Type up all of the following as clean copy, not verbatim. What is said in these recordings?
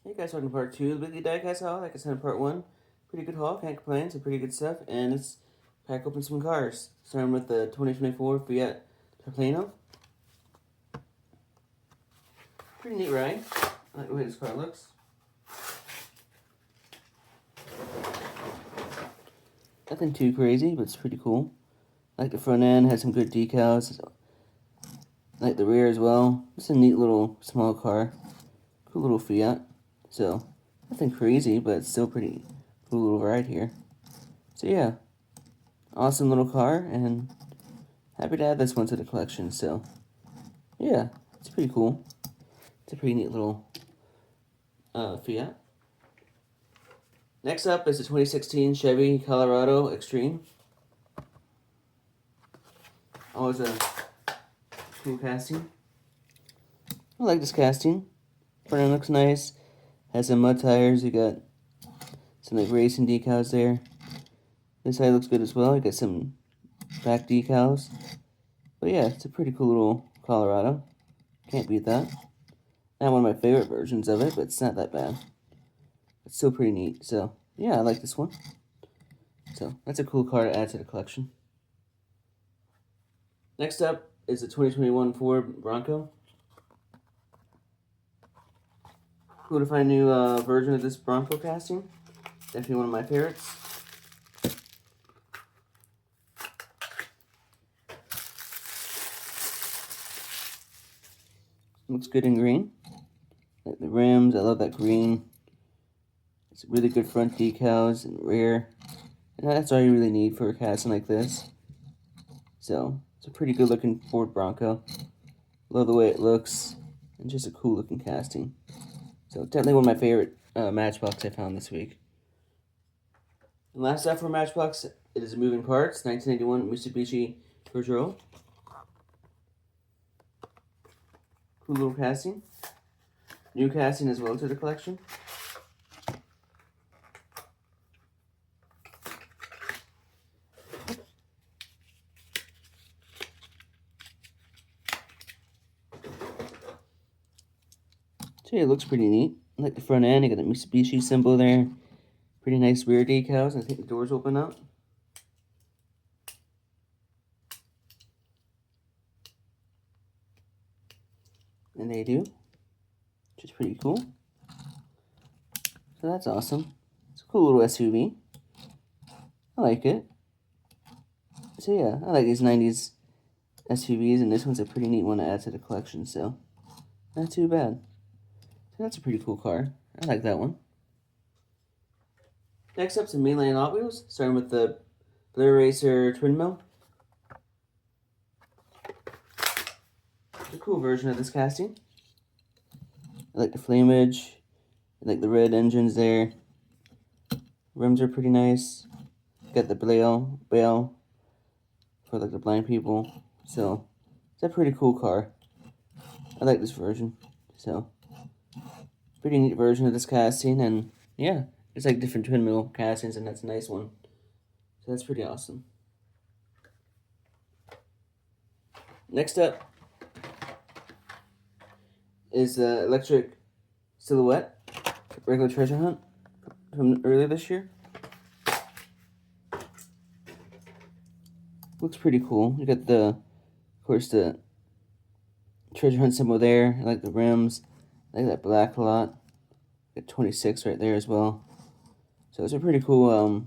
Hey guys, welcome to part 2 of the weekly diecast haul. Like I said in part 1, pretty good haul, can't complain, some pretty good stuff, and let's pack open some cars. Starting with the 2024 Fiat Tarplano. Pretty neat ride. I like the way this car looks. Nothing too crazy, but it's pretty cool. I like the front end, has some good decals. I like the rear as well. It's a neat little small car. Cool little Fiat. So, nothing crazy, but it's still pretty cool little ride here. So yeah, awesome little car, and happy to add this one to the collection. So yeah, it's pretty cool. It's a pretty neat little Fiat. Next up is the 2016 Chevy Colorado Extreme. Always a cool casting. I like this casting. Front end looks nice. Has some mud tires. You got some like racing decals there. This side looks good as well. You got some back decals. But yeah, it's a pretty cool little Colorado. Can't beat that. Not one of my favorite versions of it, but it's not that bad. It's still pretty neat. So yeah, I like this one. So that's a cool car to add to the collection. Next up is the 2021 Ford Bronco. Cool to find a new version of this Bronco casting. Definitely one of my favorites. Looks good in green. Like the rims, I love that green. It's really good front decals and rear. And that's all you really need for a casting like this. So, it's a pretty good looking Ford Bronco. Love the way it looks. And just a cool looking casting. So, definitely one of my favorite Matchbox I found this week. And last up for Matchbox, it is Moving Parts, 1981 Mitsubishi Pajero. Cool little casting. New casting as well to the collection. So yeah, it looks pretty neat. I like the front end. You got the Mitsubishi symbol there. Pretty nice rear decals. I think the doors open up. And they do. Which is pretty cool. So that's awesome. It's a cool little SUV. I like it. So yeah, I like these 90s SUVs, and this one's a pretty neat one to add to the collection, so not too bad. So that's a pretty cool car. I like that one. Next up, some mainline Hot Wheels, starting with the Blair Racer Twin Mill. It's a cool version of this casting. I like the flamage. I like the red engines there. Rims are pretty nice. Got the bale for like the blind people. So it's a pretty cool car. I like this version. So pretty neat version of this casting, and yeah, it's like different twin mill castings, and that's a nice one. So that's pretty awesome. Next up is the electric silhouette regular treasure hunt from earlier this year. Looks pretty cool. You got of course, the treasure hunt symbol there. I like the rims. I like that black a lot. Got 26 right there as well. So it's a pretty cool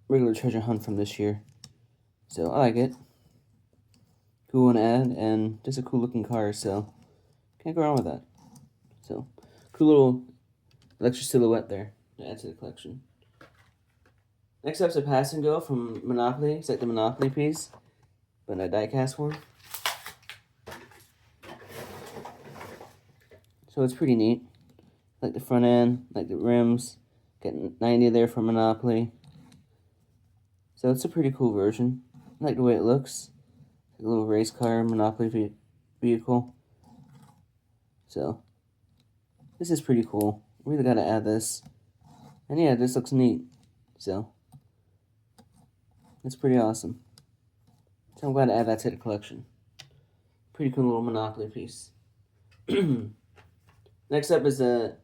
regular treasure hunt from this year. So I like it. Cool one to add, and just a cool looking car, so can't go wrong with that. So cool little electric silhouette there to add to the collection. Next up is a Pass and Go from Monopoly. It's like the Monopoly piece, but in a diecast form. So it's pretty neat. Like the front end, like the rims. Getting 90 there from Monopoly. So it's a pretty cool version. I like the way it looks. Like a little race car, Monopoly vehicle. So this is pretty cool. Really gotta add this. And yeah, this looks neat. So it's pretty awesome. So I'm glad to add that to the collection. Pretty cool little Monopoly piece. Next up is the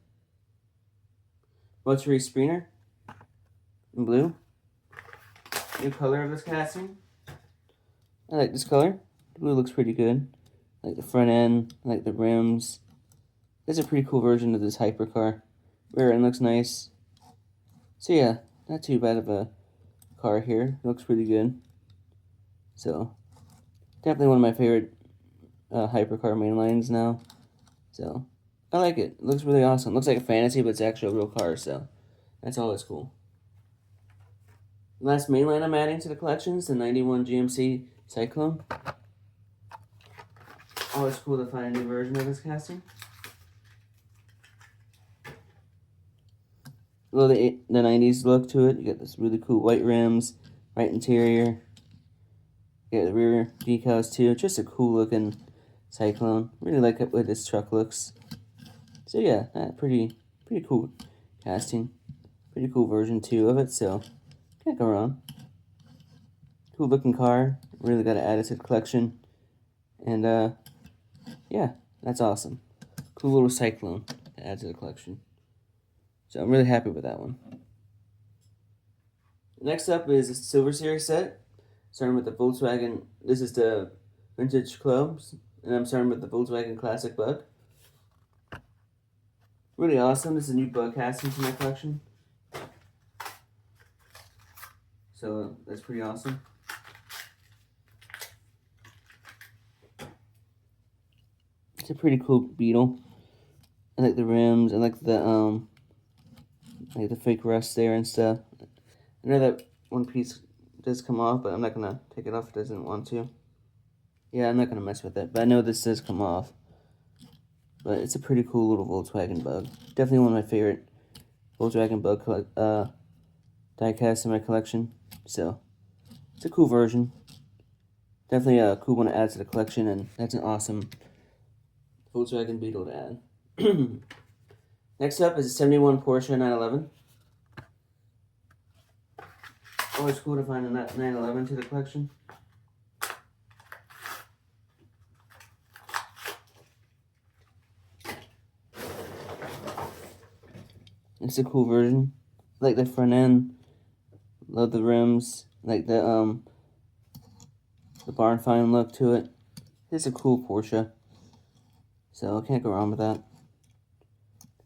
Rotary screener in blue. New color of this casting. I like this color. The blue looks pretty good. I like the front end. I like the rims. It's a pretty cool version of this hypercar. Rear end looks nice. So yeah, not too bad of a car here. It looks pretty good. So definitely one of my favorite hypercar mainlines now. So I like it. It looks really awesome. It looks like a fantasy, but it's actually a real car. So that's always cool. Last mainline I'm adding to the collection is the 91 GMC Cyclone. Always cool to find a new version of this casting. Well, the 90s look to it. You got this really cool white rims, white interior. You got the rear decals too. Just a cool looking Cyclone. Really like it way this truck looks. So yeah, pretty cool casting. Pretty cool version too of it. So can't go wrong. Cool looking car. Really got to add it to the collection. And yeah, that's awesome. Cool little Cyclone to add to the collection. So I'm really happy with that one. Next up is a Silver Series set. Starting with the Volkswagen. This is the Vintage Clubs. And I'm starting with the Volkswagen Classic Bug. Really awesome. This is a new bug casting to my collection. So that's pretty awesome. It's a pretty cool Beetle. I like the rims. I like the fake rust there and stuff. I know that one piece does come off, but I'm not gonna take it off if it doesn't want to. Yeah, I'm not gonna mess with it, but I know this does come off. But it's a pretty cool little Volkswagen Bug. Definitely one of my favorite Volkswagen Bug diecast in my collection. So it's a cool version. Definitely a cool one to add to the collection, and that's an awesome Volkswagen Beetle to add. Next up is a 71 Porsche 911. Always cool to find a 911 to the collection. It's a cool version. I like the front end. Love the rims. I like the barn find look to it. It's a cool Porsche. So can't go wrong with that.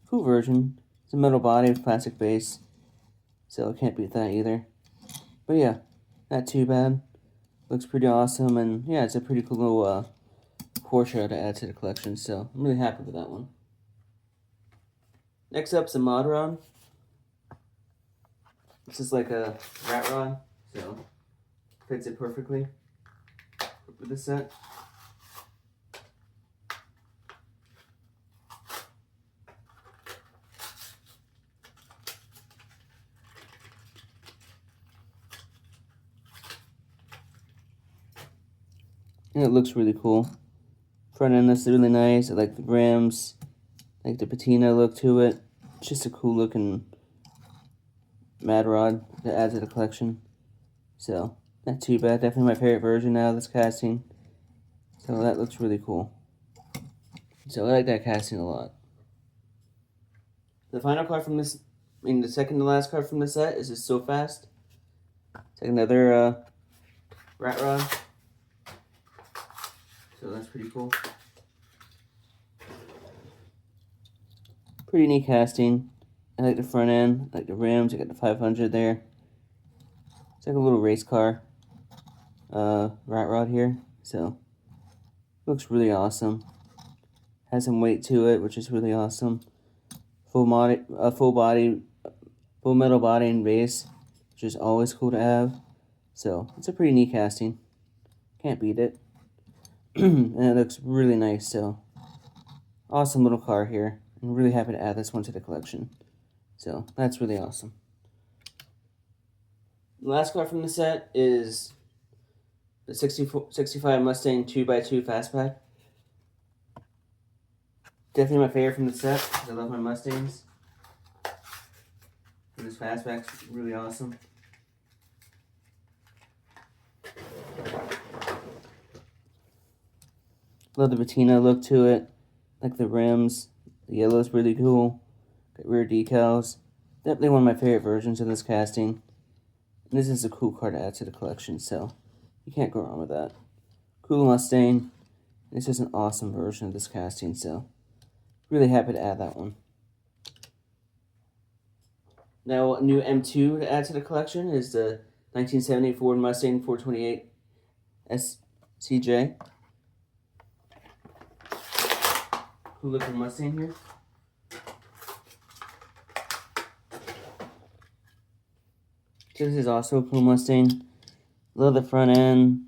Cool version. It's a metal body with plastic base. So can't beat that either. But yeah, not too bad. Looks pretty awesome, and yeah, it's a pretty cool little Porsche to add to the collection, so I'm really happy with that one. Next up's a mod rod. This is like a rat rod, so fits it perfectly with this set. And it looks really cool. Front end looks really nice. I like the rims. I like the patina look to it. It's just a cool looking mad rod to add to the collection. So, not too bad. Definitely my favorite version now of this casting. So that looks really cool. So I like that casting a lot. The final card from this, the second to last card from the set is just So Fast. It's like another rat rod. So that's pretty cool. Pretty neat casting. I like the front end. I like the rims. I got the 500 there. It's like a little race car rat rod here. So looks really awesome. Has some weight to it, which is really awesome. Full metal body and base, which is always cool to have. So it's a pretty neat casting. Can't beat it. And it looks really nice. So awesome little car here. I'm really happy to add this one to the collection. So that's really awesome. The last car from the set is the 65 Mustang 2x2 Fastback. Definitely my favorite from the set because I love my Mustangs. And this Fastback's really awesome. Love the patina look to it. Like the rims. The yellow's really cool. Got rear decals. Definitely one of my favorite versions of this casting. And this is a cool car to add to the collection, so you can't go wrong with that. Cool Mustang. This is an awesome version of this casting, so really happy to add that one. Now, a new M2 to add to the collection is the 1970 Ford Mustang 428 SCJ. Cool looking Mustang here. This is also a cool Mustang. Love the front end.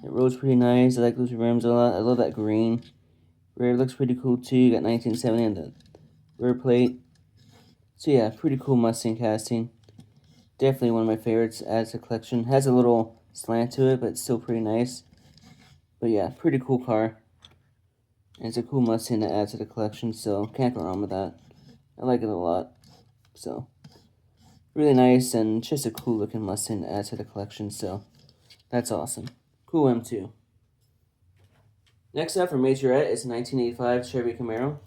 It rolls pretty nice. I like those rims a lot. I love that green. Rear looks pretty cool too. You got 1970 on the rear plate. So yeah, pretty cool Mustang casting. Definitely one of my favorites as a collection. Has a little slant to it, but it's still pretty nice. But yeah, pretty cool car. And it's a cool Mustang to add to the collection, so can't go wrong with that. I like it a lot. So really nice and just a cool looking Mustang to add to the collection, so that's awesome. Cool M2. Next up for Majorette is a 1985 Chevy Camaro.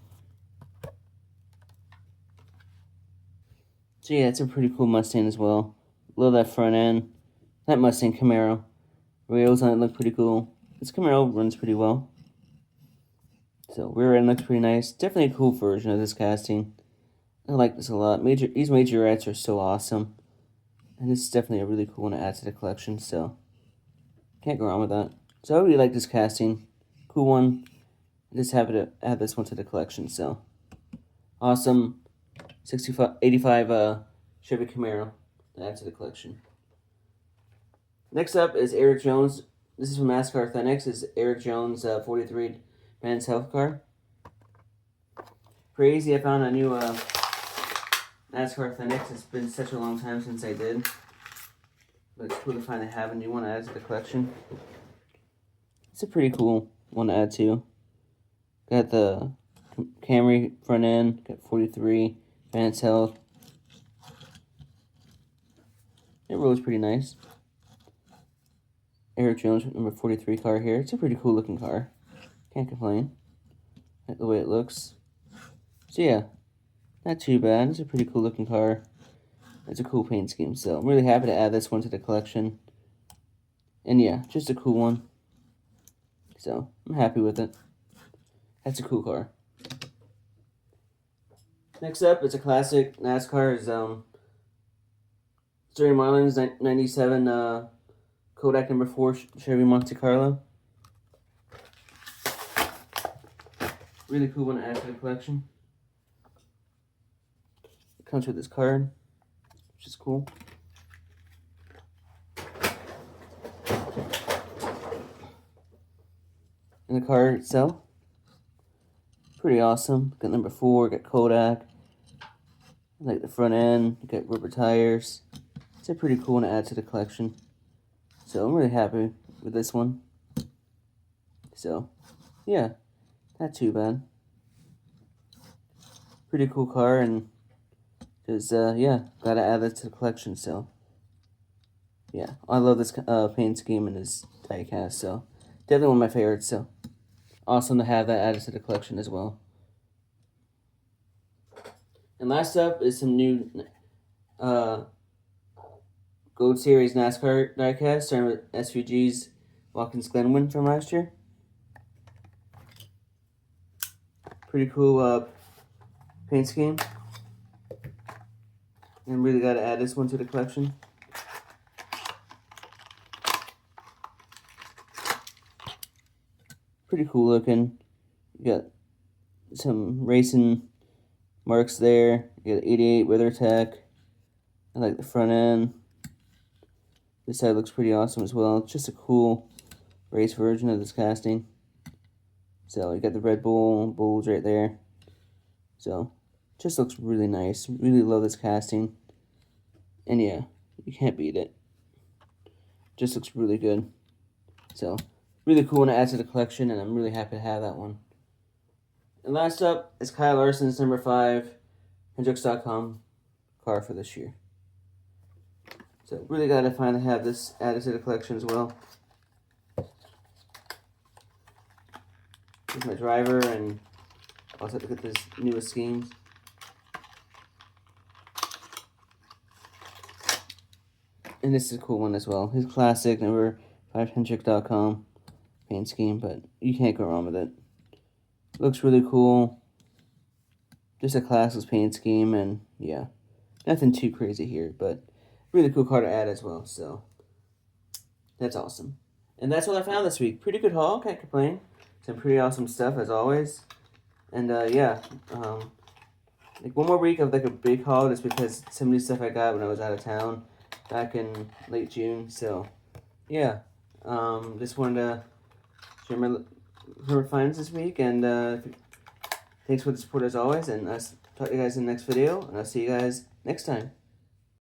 So yeah, it's a pretty cool Mustang as well. Love that front end. That Mustang Camaro. Rails on it look pretty cool. This Camaro runs pretty well. So rear end looks pretty nice. Definitely a cool version of this casting. I like this a lot. These Majorettes are so awesome. And this is definitely a really cool one to add to the collection, so can't go wrong with that. So I really like this casting. Cool one. I'm just happy to add this one to the collection, so awesome 85 Chevy Camaro to add to the collection. Next up is Eric Jones. This is from NASCAR Authentics. This is Eric Jones 43 Men's Health Car. Crazy, I found a new NASCAR Authentics. It's been such a long time since I did. But it's cool to finally have a new one added to the collection. It's a pretty cool one to add to. Got the Camry front end. Got 43 Men's Health. It rolls pretty nice. Eric Jones number 43 car here. It's a pretty cool looking car. Can't complain. Like the way it looks. So yeah, not too bad. It's a pretty cool looking car. It's a cool paint scheme. So I'm really happy to add this one to the collection. And yeah, just a cool one. So I'm happy with it. That's a cool car. Next up, it's a classic NASCAR. Is Sterling Marlin's 97 Kodak number 4 Chevy Monte Carlo. Really cool one to add to the collection. It comes with this card, which is cool. And the card itself, pretty awesome. Got number 4, got Kodak. I like the front end, got rubber tires. It's a pretty cool one to add to the collection. So I'm really happy with this one. So, yeah, not too bad. Pretty cool car, and just, yeah, gotta add that to the collection, so. Yeah, I love this paint scheme and this diecast, so. Definitely one of my favorites, so. Awesome to have that added to the collection as well. And last up is some new Gold Series NASCAR diecast, starting with SVG's Watkins Glenwin from last year. Pretty cool paint scheme. And really got to add this one to the collection. Pretty cool looking. You got some racing marks there. You got 88 WeatherTech. I like the front end. This side looks pretty awesome as well. It's just a cool race version of this casting. So you got the Red Bull Bulls right there. So just looks really nice. Really love this casting. And yeah, you can't beat it. Just looks really good. So really cool one to add to the collection, and I'm really happy to have that one. And last up is Kyle Larson's number 5 Hendrix.com car for this year. So really got to finally have this added to the collection as well. Here's my driver, and also have to get this newest schemes. And this is a cool one as well. His classic, number 500trick.com paint scheme, but you can't go wrong with it. Looks really cool. Just a classic paint scheme, and yeah, nothing too crazy here, but really cool card to add as well, so that's awesome. And that's what I found this week. Pretty good haul, can't complain. Some pretty awesome stuff as always. And yeah, like one more week of like a big haul just because some of the stuff I got when I was out of town back in late June. So yeah, just wanted to share my finds this week, and thanks for the support as always. And I'll talk to you guys in the next video, and I'll see you guys next time.